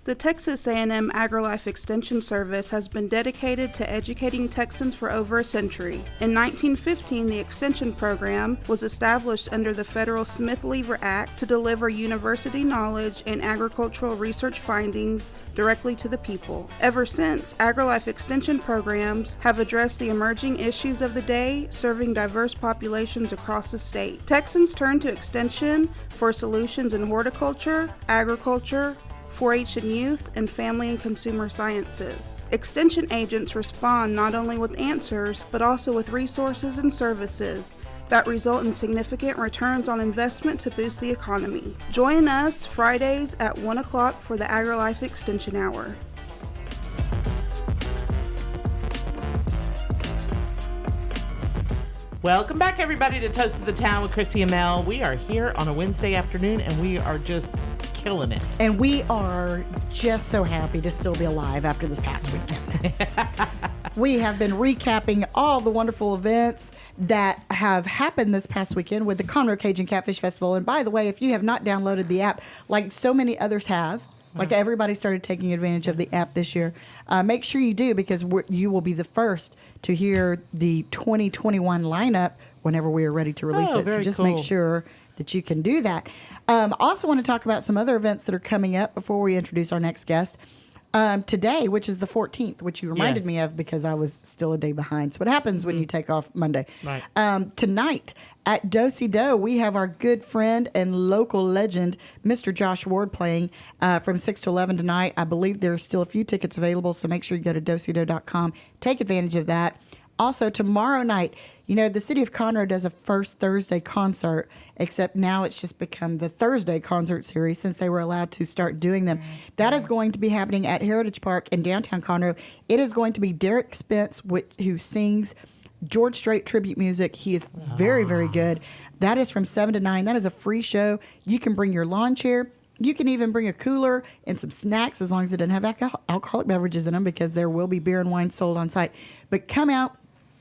The Texas A&M AgriLife Extension Service has been dedicated to educating Texans for over a century. In 1915, the Extension Program was established under the federal Smith-Lever Act to deliver university knowledge and agricultural research findings directly to the people. Ever since, AgriLife Extension programs have addressed the emerging issues of the day, serving diverse populations across the state. Texans turn to Extension for solutions in horticulture, agriculture, 4-H and youth, and family and consumer sciences. Extension agents respond not only with answers, but also with resources and services that result in significant returns on investment to boost the economy. Join us Fridays at 1 o'clock for the AgriLife Extension Hour. Welcome back, everybody, to Toast of the Town with Christy and Mel. We are here on a Wednesday afternoon, and we are just killing it. And we are just so happy to still be alive after this past weekend. We have been recapping all the wonderful events that have happened this past weekend with the Conroe Cajun Catfish Festival. And by the way, if you have not downloaded the app, like so many others have, like everybody started taking advantage of the app this year, make sure you do, because you will be the first to hear the 2021 lineup whenever we are ready to release it. So just make sure that you can do that. Also want to talk about some other events that are coming up before we introduce our next guest. Today, which is the 14th, which you reminded me of because I was still a day behind. So what happens when you take off Monday? Right. Tonight at Do-Si-Do, we have our good friend and local legend, Mr. Josh Ward, playing from 6 to 11 tonight. I believe there are still a few tickets available, so make sure you go to dosido.com. Take advantage of that. Also, tomorrow night, the city of Conroe does a first Thursday concert, except now it's just become the Thursday concert series since they were allowed to start doing them. That is going to be happening at Heritage Park in downtown Conroe. It is going to be Derek Spence, who sings George Strait tribute music. He is very, very good. That is from 7 to 9. That is a free show. You can bring your lawn chair. You can even bring a cooler and some snacks as long as it doesn't have alcoholic beverages in them, because there will be beer and wine sold on site. But come out.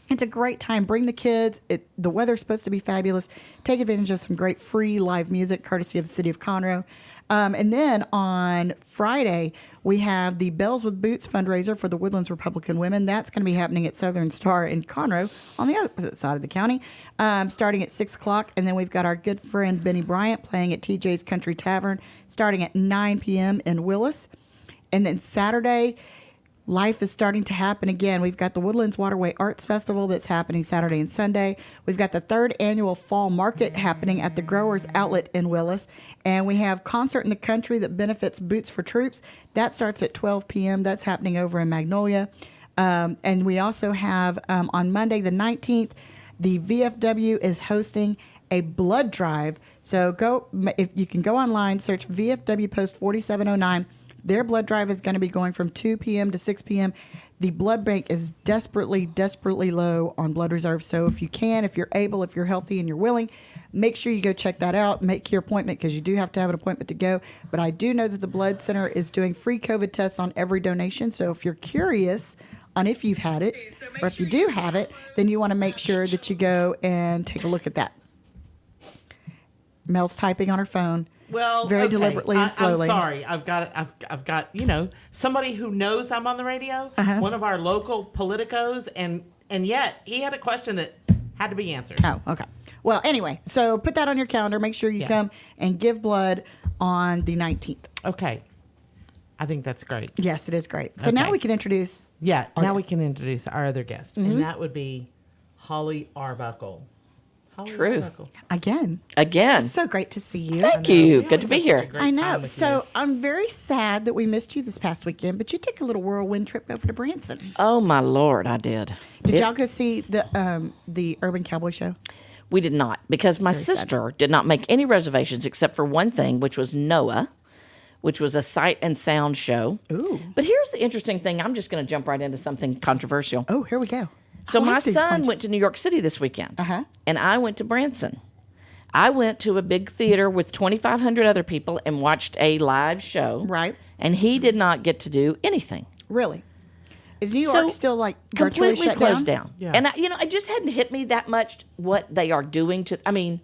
It's a great time. Bring the kids. The weather's supposed to be fabulous. Take advantage of some great free live music courtesy of the city of Conroe. And then on Friday, we have the Bells with Boots fundraiser for the Woodlands Republican Women. That's going to be happening at Southern Star in Conroe on the opposite side of the county, starting at 6 o'clock. And then we've got our good friend Benny Bryant playing at TJ's Country Tavern starting at 9 p.m. in Willis. And then Saturday, life is starting to happen again. We've got the Woodlands Waterway Arts Festival that's happening Saturday and Sunday. We've got the 3rd annual Fall Market happening at the Growers Outlet in Willis. And we have Concert in the Country that benefits Boots for Troops. That starts at 12 p.m. That's happening over in Magnolia. And we also have on Monday the 19th, the VFW is hosting a blood drive. So if you can go online, search VFW Post 4709. Their blood drive is going to be going from 2 p.m. to 6 p.m. The blood bank is desperately, desperately low on blood reserve. So if you can, if you're able, if you're healthy and you're willing, make sure you go check that out. Make your appointment because you do have to have an appointment to go. But I do know that the Blood Center is doing free COVID tests on every donation. So if you're curious on if you've had it or if you do have it, then you want to make sure that you go and take a look at that. Mel's typing on her phone. Well, very deliberately and slowly. I'm sorry. I've got somebody who knows I'm on the radio, one of our local politicos, and yet he had a question that had to be answered. Oh, okay. Well, anyway, so put that on your calendar. Make sure you come and give blood on the 19th. Okay. I think that's great. Yes, it is great. So now we can introduce we guest. can introduce our other guest, and that would be Holly Arbuckle. True. Again. Again. It's so great to see you. Thank you. Good to be here. I know. So I'm very sad that we missed you this past weekend, but you took a little whirlwind trip over to Branson. Oh my Lord, I did. Did y'all go see the Urban Cowboy Show? We did not, because my sister did not make any reservations except for one thing, which was Noah, which was a sight and sound show. Ooh. But here's the interesting thing. I'm just going to jump right into something controversial. Oh, here we go. So my son went to New York City this weekend, and I went to Branson. I went to a big theater with 2,500 other people and watched a live show. Right. And he did not get to do anything. Really? Is New York still like virtually completely shut closed down? down? Yeah. And it just hadn't hit me that much what they are doing to. I mean,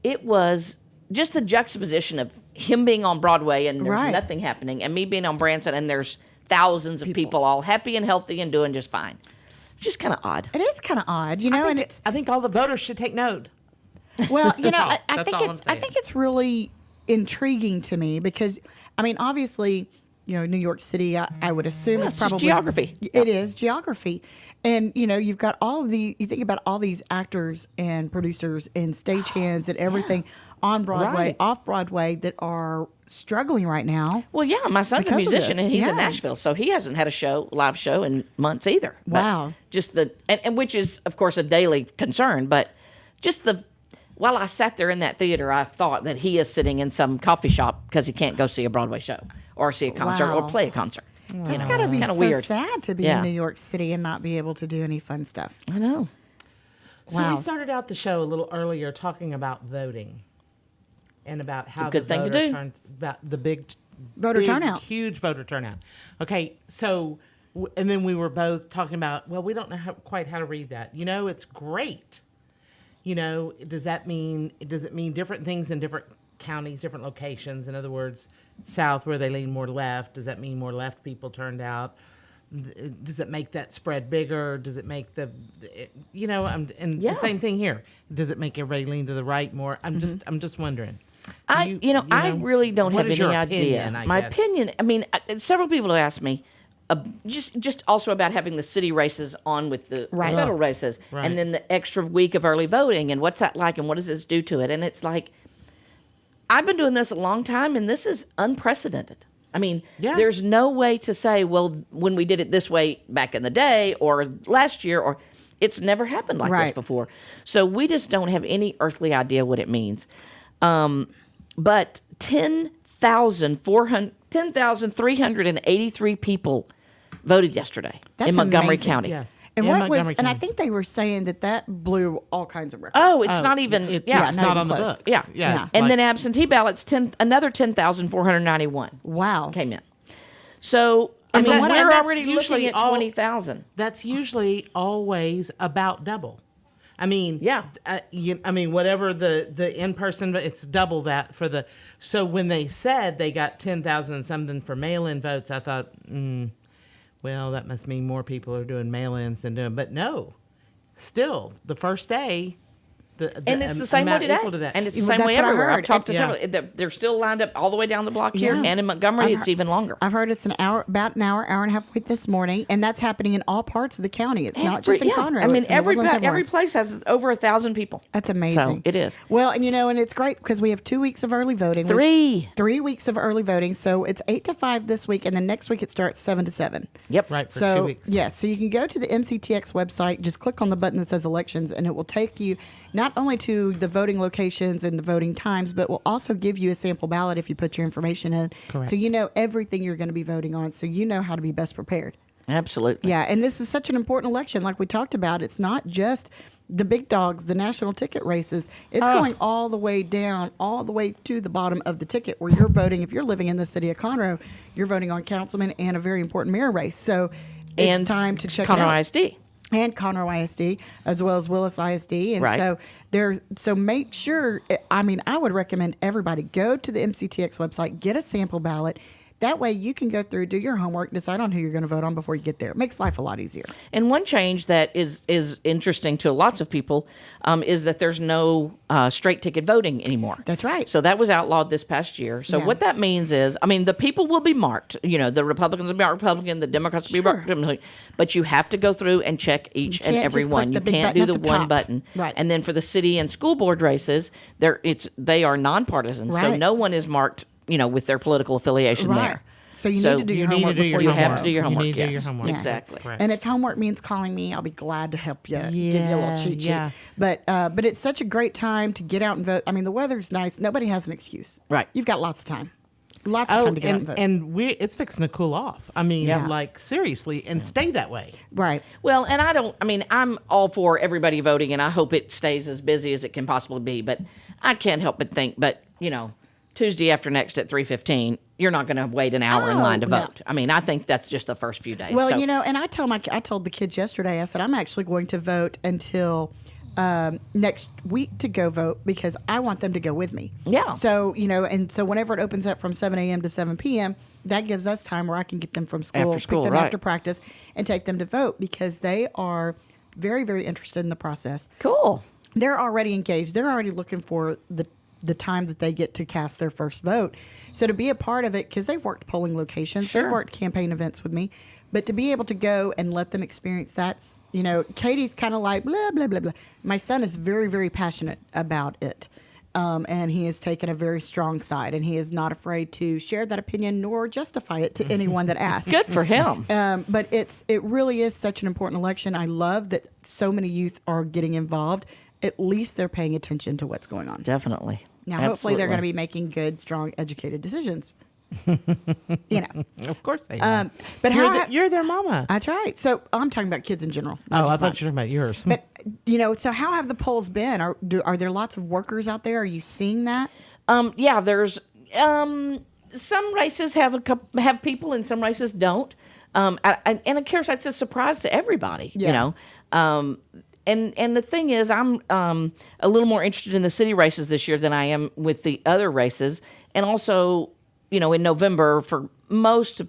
it was just the juxtaposition of him being on Broadway and there's nothing happening, and me being on Branson and there's thousands of people all happy and healthy and doing just fine. Just kind of odd. It is kind of odd, you know. I think all the voters should take note. Well, I think it's really intriguing to me because, I mean, obviously, New York City, I would assume is probably geography. It is geography, and you've got you think about all these actors and producers and stagehands and everything on Broadway, off Broadway that are struggling right now. Well, yeah, my son's a musician and he's in Nashville, so he hasn't had a live show in months either. Wow. But just and which is of course a daily concern, but just while I sat there in that theater, I thought that he is sitting in some coffee shop because he can't go see a Broadway show or see a concert or play a concert. It's got to be so weird. sad to be in New York City and not be able to do any fun stuff. I know. So we started out the show a little earlier talking about voting and about how good thing to do. About the big voter turnout, huge voter turnout. Okay, so and then we were both talking about, well, we don't know quite how to read that. It's great. Does it mean different things in different counties, different locations? In other words, South where they lean more left, does that mean more left people turned out? Does it make that spread bigger? Does it make the same thing here? Does it make everybody lean to the right more? I'm just wondering. I really don't have any idea. My opinion, I mean, several people have asked me, just also about having the city races on with the federal races, and then the extra week of early voting, and what's that like, and what does this do to it? And it's like, I've been doing this a long time, and this is unprecedented. I mean, there's no way to say, well, when we did it this way back in the day or last year, or it's never happened like this before. So we just don't have any earthly idea what it means. But 10,383 people voted yesterday in Montgomery County. Yes. And I think they were saying that blew all kinds of records. Oh, it's not even. It's not on the books. Yeah. And then absentee ballots, another 10,491. Wow. Came in. So I mean, we're already looking at 20,000. That's usually always about double. I mean, yeah. Whatever the in-person, it's double that for the. So when they said they got 10,000 something for mail-in votes, I thought, well, that must mean more people are doing mail-ins than doing. But no, still the first day. And it's the same way today. And it's the same way everywhere. I've talked to several. They're still lined up all the way down the block here. And in Montgomery, it's even longer. I've heard it's about an hour and a half wait this morning. And that's happening in all parts of the county. It's not just in Conroe. I mean, every place has over 1,000 people. That's amazing. So it is. Well, and and it's great because we have 2 weeks of early voting. 3 weeks of early voting. So it's 8 to 5 this week. And then next week it starts 7 to 7. Yep. Right, for 2 weeks. Yes. So you can go to the MCTX website, just click on the button that says elections, and it will take you not only to the voting locations and the voting times, but will also give you a sample ballot if you put your information in. Correct. So you know everything you're going to be voting on, so you know how to be best prepared. Absolutely. Yeah, and this is such an important election, like we talked about. It's not just the big dogs, the national ticket races. It's going all the way down, all the way to the bottom of the ticket where you're voting. If you're living in the city of Conroe, you're voting on councilman and a very important mayor race. So it's time to check Conroe it out. ISD. And Conroe ISD, as well as Willis ISD. And so make sure, I would recommend everybody go to the MCTX website, get a sample ballot. That way you can go through, do your homework, decide on who you're going to vote on before you get there. It makes life a lot easier. And one change that is interesting to lots of people is that there's no straight ticket voting anymore. That's right. So that was outlawed this past year. So what that means is, the people will be marked. The Republicans will be marked Republican, the Democrats will be marked Democratic. But you have to go through and check each and every one. You can't do the one button. Right. And then for the city and school board races, they are nonpartisan. Right. So no one is marked with their political affiliation there. So you need to do your homework before you have to do your homework. You need to do your homework. Yes. Exactly. Correct. And if homework means calling me, I'll be glad to help you, give you a little cheat sheet. Yeah. But it's such a great time to get out and vote. The weather's nice. Nobody has an excuse. Right. You've got lots of time. Lots of time to get out and vote. And it's fixing to cool off. Seriously, and stay that way. Right. Well, and I'm all for everybody voting, and I hope it stays as busy as it can possibly be. But I can't help but think, Tuesday after next at 3:15, you're not going to wait an hour in line to vote. No. I think that's just the first few days. Well, and I told the kids yesterday, I said, I'm actually going to vote until next week to go vote because I want them to go with me. Yeah. So, and so whenever it opens up from 7 a.m. to 7 p.m., that gives us time where I can get them from school, pick them after practice, and take them to vote because they are very, very interested in the process. Cool. They're already engaged. They're already looking for the time that they get to cast their first vote. So to be a part of it, because they've worked polling locations, they've worked campaign events with me, but to be able to go and let them experience that, Katie's kind of like, blah, blah, blah, blah. My son is very, very passionate about it. And he has taken a very strong side, and he is not afraid to share that opinion nor justify it to anyone that asks. Good for him. But it really is such an important election. I love that so many youth are getting involved. At least they're paying attention to what's going on. Definitely. Now, hopefully they're going to be making good, strong, educated decisions. Of course they are. But you're their mama. That's right. So I'm talking about kids in general. I thought you were talking about yours. But, so how have the polls been? Are there lots of workers out there? Are you seeing that? There's some races have people and some races don't. And of course, that's a surprise to everybody, And the thing is, I'm a little more interested in the city races this year than I am with the other races. And also, in November, for most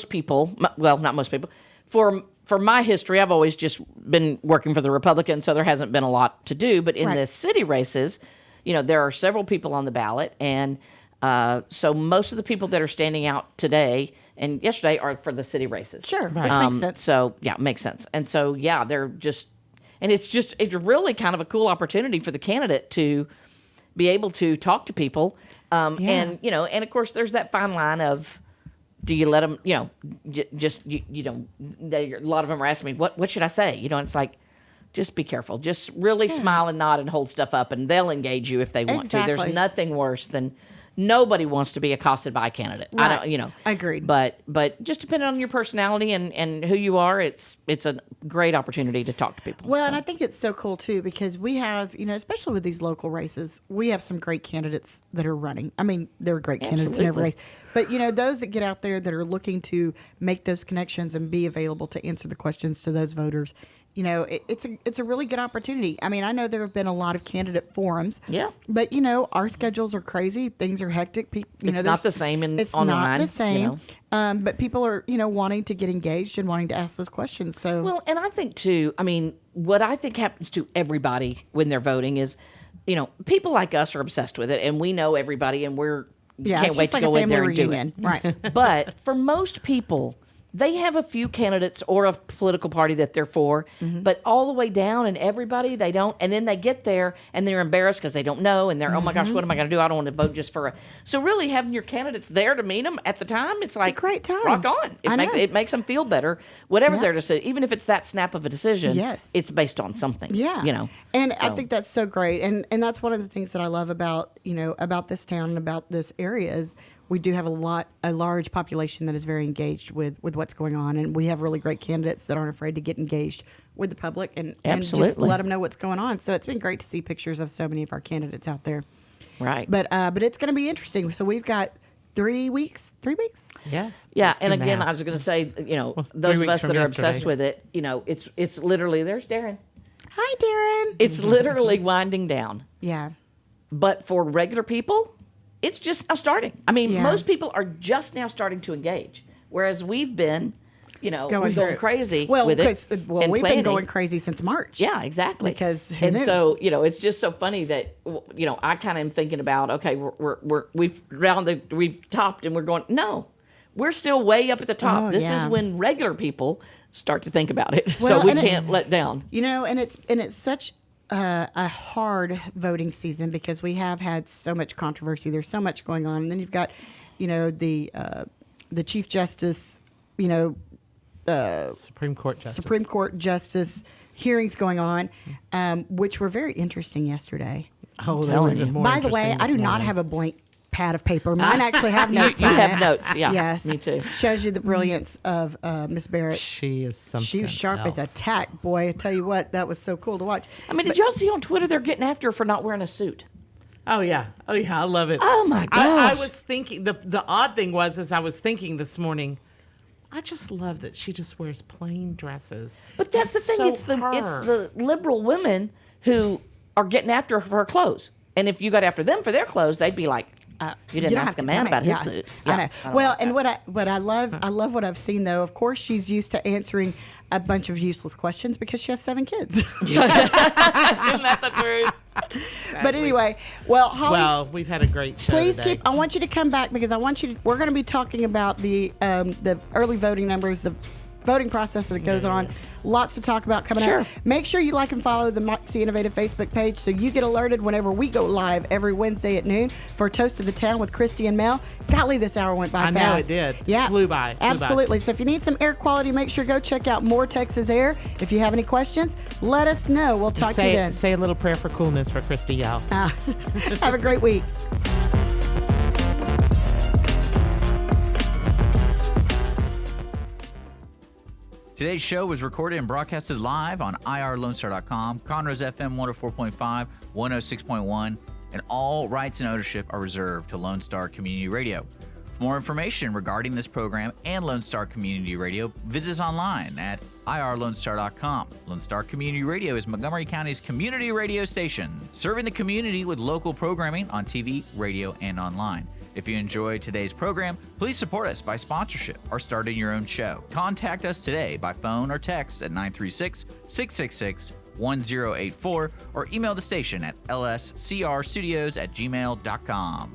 people, well, not most people, for my history, I've always just been working for the Republicans, so there hasn't been a lot to do. But in the city races, there are several people on the ballot. And so most of the people that are standing out today and yesterday are for the city races. Sure, which makes sense. So, it makes sense. And so, they're just... And it's really kind of a cool opportunity for the candidate to be able to talk to people. And of course there's that fine line of, do you let them, a lot of them are asking me, what should I say? It's like, just be careful. Just really smile and nod and hold stuff up and they'll engage you if they want to. There's nothing worse than nobody wants to be accosted by a candidate. Right. Agreed. But just depending on your personality and who you are, it's a great opportunity to talk to people. Well, and I think it's so cool too because we have, especially with these local races, we have some great candidates that are running. There are great candidates in every race. But, those that get out there that are looking to make those connections and be available to answer the questions to those voters it's a really good opportunity. I mean, I know there have been a lot of candidate forums. Yeah. But our schedules are crazy. Things are hectic. It's not the same it's online. Not the same. But people are wanting to get engaged and wanting to ask those questions. So well, and I think too. I mean, what I think happens to everybody when they're voting is, people like us are obsessed with it, and we know everybody, and can't wait to go in there and do it. Right. But for most people, they have a few candidates or a political party that they're for, but all the way down and everybody, they don't. And then they get there and they're embarrassed because they don't know. And they're, oh my gosh, what am I going to do? I don't want to vote just for a. So really having your candidates there to meet them at the time, it's like a great time. Rock on. It makes them feel better. Whatever their decision, even if it's that snap of a decision, it's based on something. Yeah. And I think that's so great. And that's one of the things that I love about, about this town and about this area is we do have a large population that is very engaged with what's going on, and we have really great candidates that aren't afraid to get engaged with the public and just let them know what's going on. So it's been great to see pictures of so many of our candidates out there. Right. But it's going to be interesting. So we've got 3 weeks. 3 weeks? Yes. Yeah, and again, I was going to say, those of us that are obsessed with it, it's literally, there's Darren. Hi, Darren. It's literally winding down. Yeah. But for regular people, it's just now starting. I mean, most people are just now starting to engage, whereas we've been, going crazy with it. Well, we've been going crazy since March. Yeah, exactly. Because so it's just so funny that I kind of am thinking about okay, we've topped and we're going no, we're still way up at the top. Oh, this is when regular people start to think about it, well, so we can't let down. And it's such a hard voting season because we have had so much controversy. There's so much going on, and then you've got, the Chief Justice, Supreme Court Justice hearings going on, which were very interesting yesterday. Oh, they were even more By the way, I do not have a blank pad of paper. Mine actually have notes. You have notes, yeah. Yes, me too. Shows you the brilliance of Miss Barrett. She is something. She was sharp as a tack, boy. I tell you what, that was so cool to watch. I mean, did y'all see on Twitter they're getting after her for not wearing a suit? Oh yeah, I love it. Oh my gosh! I was thinking the odd thing was as I was thinking this morning, I just love that she just wears plain dresses. But that's the thing. So it's the liberal women who are getting after her for her clothes. And if you got after them for their clothes, they'd be like, you didn't ask a man about his suit. Yeah. I know. Well, and what I love what I've seen though. Of course, she's used to answering a bunch of useless questions because she has 7 kids. Isn't that the truth? But anyway, well, Holly, we've had a great show. Please today. I want you to come back because we're going to be talking about the early voting numbers, the voting process that goes on. Lots to talk about coming up. Make sure you like and follow the Moxie Innovative Facebook page so you get alerted whenever we go live every Wednesday at noon for Toast of the Town with Christy and Mel. Golly, this hour went by fast. I know it did. Yeah. Flew by. Absolutely. So if you need some air quality, make sure go check out More Texas Air. If you have any questions, let us know. We'll talk to you then. Say a little prayer for coolness for Christy, y'all. Have a great week. Today's show was recorded and broadcasted live on irlonestar.com, Conroe's FM 104.5, 106.1, and all rights and ownership are reserved to Lone Star Community Radio. For more information regarding this program and Lone Star Community Radio, visit us online at irlonestar.com. Lone Star Community Radio is Montgomery County's community radio station, serving the community with local programming on TV, radio, and online. If you enjoyed today's program, please support us by sponsorship or starting your own show. Contact us today by phone or text at 936-666-1084 or email the station at lscrstudios@gmail.com.